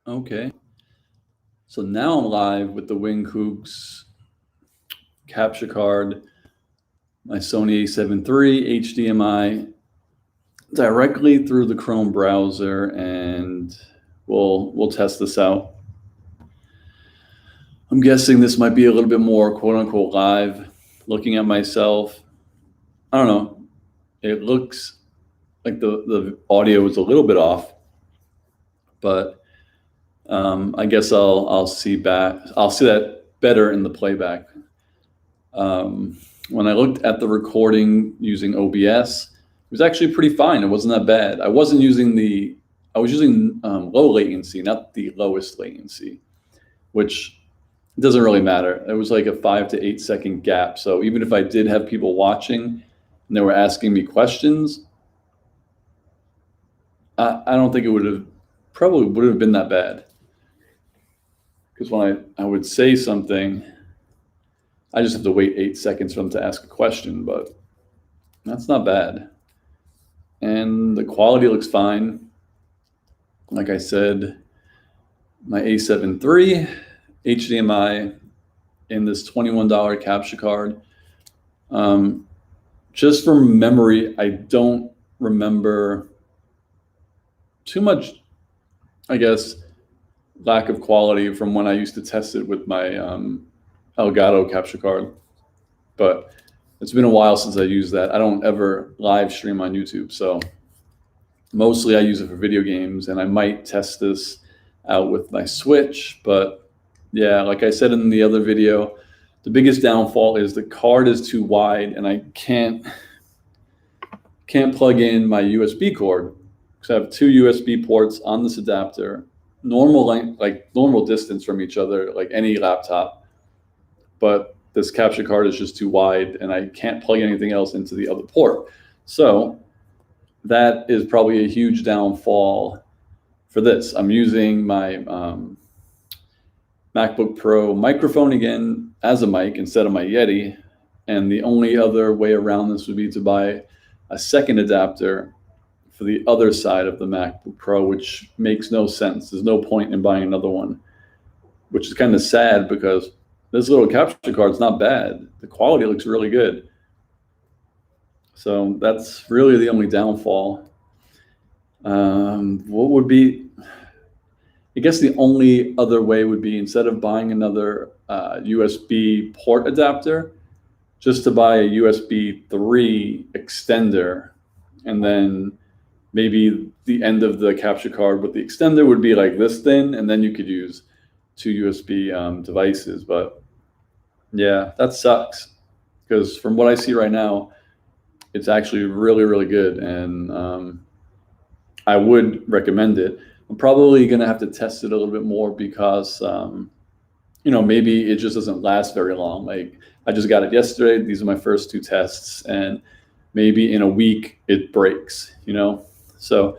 Okay. So now I'm live with the Winkoox capture card, my Sony a7 III HDMI directly through the Chrome browser, and we'll test this out. I'm guessing this might be a little bit more quote unquote live. Looking at myself, I don't know. It looks like the audio is a little bit off, but I guess I'll see that better in the playback. When I looked at the recording using OBS, it was actually pretty fine. It wasn't that bad. I was using low latency, not the lowest latency, which doesn't really matter. It was like a 5 to 8 second gap. So even if I did have people watching and they were asking me questions, I don't think it would have been that bad. Because when I would say something, I just have to wait 8 seconds for them to ask a question, but that's not bad. And the quality looks fine. Like I said, my a7 III HDMI in this $21 capture card. Just from memory, I don't remember too much, I guess, lack of quality from when I used to test it with my Elgato capture card. But it's been a while since I used that. I don't ever live stream on YouTube, so mostly I use it for video games, and I might test this out with my Switch. But yeah, like I said in the other video, the biggest downfall is the card is too wide, and I can't plug in my USB cord because I have two USB ports on this adapter, normal length, like normal distance from each other, like any laptop. But this capture card is just too wide, and I can't plug anything else into the other port. So that is probably a huge downfall for this. I'm using my MacBook Pro microphone again as a mic instead of my Yeti. And the only other way around this would be to buy a second adapter for the other side of the MacBook Pro, which makes no sense. There's no point in buying another one, which is kind of sad because this little capture card is not bad. The quality looks really good. So that's really the only downfall. What would be, I guess the only other way would be, instead of buying another USB port adapter, just to buy a USB 3 extender, and then maybe the end of the capture card with the extender would be like this thin, and then you could use two USB devices. But yeah, that sucks, because from what I see right now, it's actually really, really good, and I would recommend it. I'm probably going to have to test it a little bit more because, maybe it just doesn't last very long. Like, I just got it yesterday. These are my first two tests, and maybe in a week it breaks, So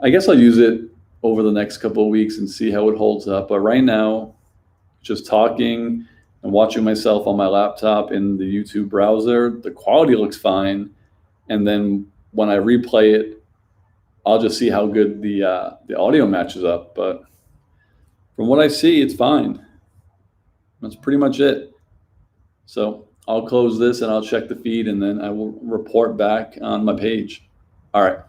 I guess I'll use it over the next couple of weeks and see how it holds up. But right now, just talking and watching myself on my laptop in the YouTube browser, the quality looks fine. And then when I replay it, I'll just see how good the audio matches up. But from what I see, it's fine. That's pretty much it. So I'll close this and I'll check the feed, and then I will report back on my page. All right.